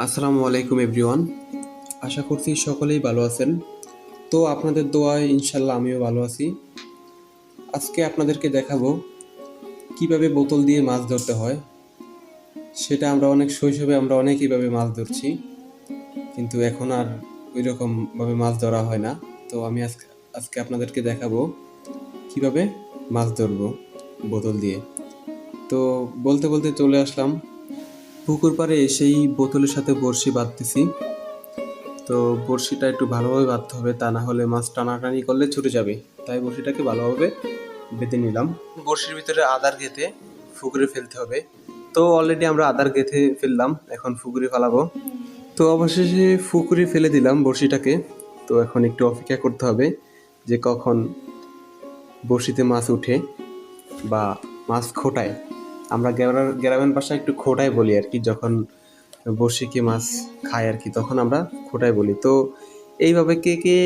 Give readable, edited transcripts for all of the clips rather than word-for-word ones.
আসসালামু আলাইকুম এভরিওয়ান। আশা করছি সকলেই ভালো আছেন। তো আপনাদের দোয়ায় ইনশাল্লাহ আমিও ভালো আছি। আজকে আপনাদেরকে দেখাবো কিভাবে বোতল দিয়ে মাছ ধরতে হয়। সেটা আমরা শৈশবে অনেক এইভাবে মাছ ধরছি, কিন্তু এখন আর ওই রকমভাবে মাছ ধরা হয় না। তো আমি আজকে আজকে আপনাদেরকে দেখাবো কিভাবে মাছ ধরবো বোতল দিয়ে। তো বলতে বলতে চলে আসলাম পুকুর পাড়ে। এসেই বোতলের সাথে বড়শি বাঁধতেছি। তো বড়শিটা একটু ভালোভাবে বাঁধতে হবে, তা না হলে মাছ টানাটানি করলে ছুটে যাবে। তাই বড়শিটাকে ভালোভাবে বেঁধে নিলাম। বড়শির ভিতরে আদার গেঁথে পুকুরে ফেলতে হবে। তো অলরেডি আমরা আদার গেঁথে ফেললাম, এখন পুকুরে ফেলাবো। তো অবশেষে পুকুরে ফেলে দিলাম বড়শিটাকে। তো এখন একটু অপেক্ষা করতে হবে যে কখন বড়শিতে মাছ উঠে বা মাছ খোটায়। আমরা গ্রামের ভাষায় একটু খোটায় বলি আর কি, যখন বড়শিকে মাছ খায় আর কি, তখন আমরা খোটায় বলি। তো এইভাবে কে কে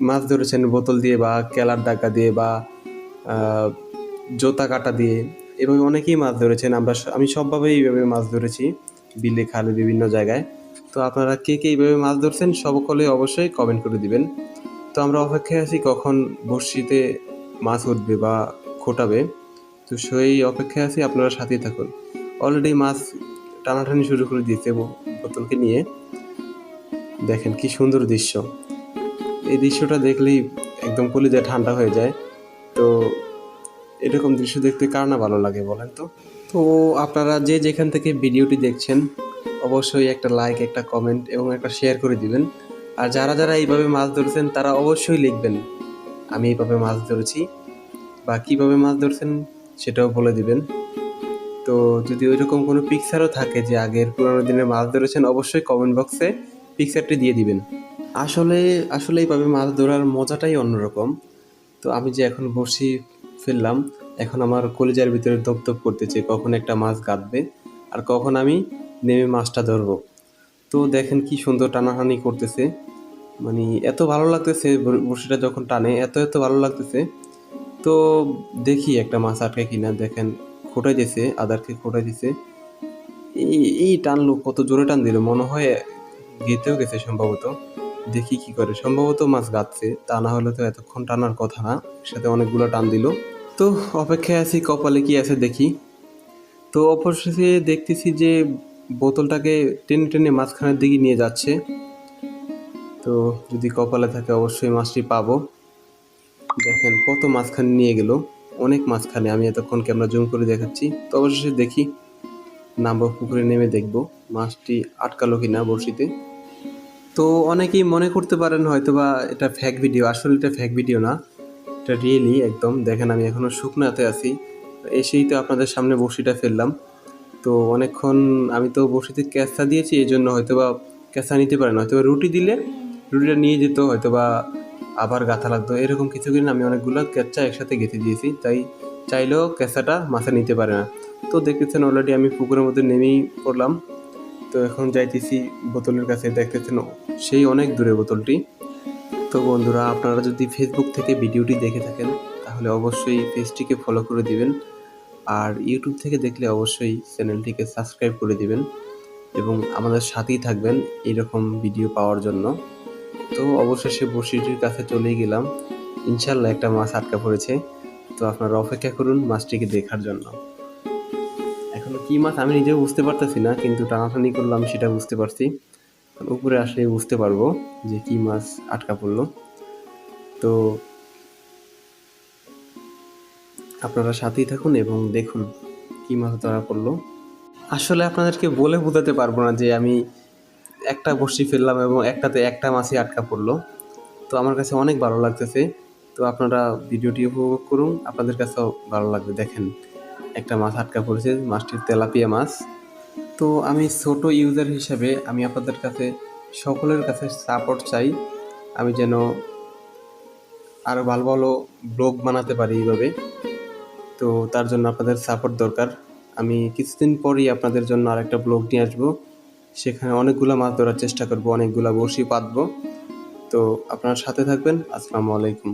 মাছ ধরেছেন বোতল দিয়ে বা কেলার ডাকা দিয়ে বা জোতা কাটা দিয়ে, এভাবে অনেকেই মাছ ধরেছেন। আমি সবভাবেই এইভাবে মাছ ধরেছি, বিলে খালে বিভিন্ন জায়গায়। তো আপনারা কে কে এইভাবে মাছ ধরছেন সকলে অবশ্যই কমেন্ট করে দিবেন। তো আমরা অপেক্ষায় আছি কখন বড়শিতে মাছ উঠবে বা খোটাবে। তো সেই অপেক্ষায় আছি, আপনারা সাথেই থাকুন। অলরেডি মাছ টানাটানি শুরু করে দিয়েছে বোতলকে নিয়ে। দেখেন কি সুন্দর দৃশ্য। এই দৃশ্যটা দেখলেই একদম কলিজা ঠান্ডা হয়ে যায়। তো এরকম দৃশ্য দেখতে কার না ভালো লাগে বলেন তো। তো আপনারা যে যেখান থেকে ভিডিওটি দেখছেন অবশ্যই একটা লাইক, একটা কমেন্ট এবং একটা শেয়ার করে দিবেন। আর যারা যারা এইভাবে মাছ ধরছেন তারা অবশ্যই লিখবেন আমি এইভাবে মাছ ধরেছি, বা কীভাবে মাছ ধরছেন সেটাও বলে দিবেন। তো যদি ওইরকম কোনো পিকচারও থাকে যে আগের পুরোনো দিনের মাছ ধরেছেন, অবশ্যই কমেন্ট বক্সে পিকচারটি দিয়ে দিবেন। আসলে আসলে এইভাবে মাছ ধরার মজাটাই অন্যরকম। তো আমি যে এখন বড়শি ফেললাম, এখন আমার কলিজার ভিতরে দপদপ করতেছে কখন একটা মাছ গাঁথবে আর কখন আমি নেমে মাছটা ধরবো। তো দেখেন কি সুন্দর টানাটানি করতেছে, মানে এত ভালো লাগতেছে বড়শিটা যখন টানে, এত এত ভালো লাগতেছে। তো দেখি একটা মাছ আটকে কিনা। দেখেন খোটাই দিছে, আদারকে খোটাই দিছে। এই এই টানলো, কত জোরে টান দিল, মনে হয় গেতেও গেছে সম্ভবত। দেখি কি করে, সম্ভবত মাছ গাচ্ছে, তা না হলে তো এতক্ষণ টানার কথা না। সাথে অনেকগুলো টান দিল। তো অপেক্ষায় আছি কপালে কি আছে দেখি। তো অবশেষে দেখতেছি যে বোতলটাকে টেনে টেনে মাঝখানের দিকে নিয়ে যাচ্ছে। তো যদি কপালে থাকে অবশ্যই মাছটি পাবো। দেখেন কত মাঝখানে নিয়ে গেল, অনেক মাঝখানে। আমি এতক্ষণ ক্যামেরা জুম করে দেখাচ্ছি। তো অবশেষে দেখি, নামবো পুকুরে, নেমে দেখবো মাছটি আটকালো কিনা বড়শিতে। তো অনেকেই মনে করতে পারেন হয়তোবা এটা ফেক ভিডিও। আসলে এটা ফেক ভিডিও না, এটা রিয়েলি একদম। দেখেন আমি এখনো শুকনাতে আছি, এসেই তো আপনাদের সামনে বড়শিটা ফেললাম। তো অনেকক্ষণ আমি তো বড়শিতে ক্যাঁচা দিয়েছি, এই জন্য হয়তোবা ক্যাঁচা নিতে পারে না। হয়তোবা রুটি দিলে রুটিটা নিয়ে যেত, হয়তোবা আবার গাঁথা লাগতো, এরকম কিছু কিনা আমি অনেকগুলো ক্যাঁচা একসাথে গেঁথে দিয়েছি, তাই চাইলেও ক্যাঁচাটা মাছে নিতে পারে না। তো দেখতেছেন অলরেডি আমি পুকুরের মধ্যে নেমেই পড়লাম। তো এখন যাইতেছি বোতলের কাছে, দেখতেছেন সেই অনেক দূরে বোতলটি। তো বন্ধুরা, আপনারা যদি ফেসবুক থেকে ভিডিওটি দেখে থাকেন তাহলে অবশ্যই পেজটিকে ফলো করে দিবেন। আর ইউটিউব থেকে দেখলে অবশ্যই চ্যানেলটিকে সাবস্ক্রাইব করে দিবেন এবং আমাদের সাথেই থাকবেন এইরকম ভিডিও পাওয়ার জন্য। তো অবশেষে বড়শিটির কাছে চলেই গেলাম। ইনশাল্লাহ একটা মাছ আটকা পড়েছে। তো আপনারা অপেক্ষা করুন মাছটিকে দেখার জন্য। এখনো কি মাছ আমি নিজেও বুঝতে পারতেছি না, কিন্তু টানাটানি করলাম সেটা বুঝতে পারছি। উপরে আসলে বুঝতে পারবো যে কি মাছ আটকা পড়লো। তো আপনারা সাথেই থাকুন এবং দেখুন কি মাছ ধরা পড়লো। আসলে আপনাদেরকে বলে বোঝাতে পারবো না যে আমি একটা বড়শি ফেললাম এবং একটাতে একটা মাছই আটকা পড়লো। তো আমার কাছে অনেক ভালো লাগতেছে। তো আপনারা ভিডিওটি উপভোগ করুন, আপনাদের কাছেও ভালো লাগবে। দেখেন একটা মাছ আটকা পড়েছে, মাছটির তেলাপিয়া মাছ। তো আমি ছোট ইউজার হিসাবে আমি আপনাদের কাছে সকলের কাছে সাপোর্ট চাই, আমি যেন আরও ভালো ভালো ব্লগ বানাতে পারি এইভাবে। তো তার জন্য আপনাদের সাপোর্ট দরকার। আমি কিছুদিন পরই আপনাদের জন্য আরেকটা ব্লগ নিয়ে আসবো, সেখানে অনেকগুলো মাছ ধরার চেষ্টা করব, অনেকগুলো বড়শি পাতবো। তো আপনার সাথে থাকবেন। আসসালামু আলাইকুম।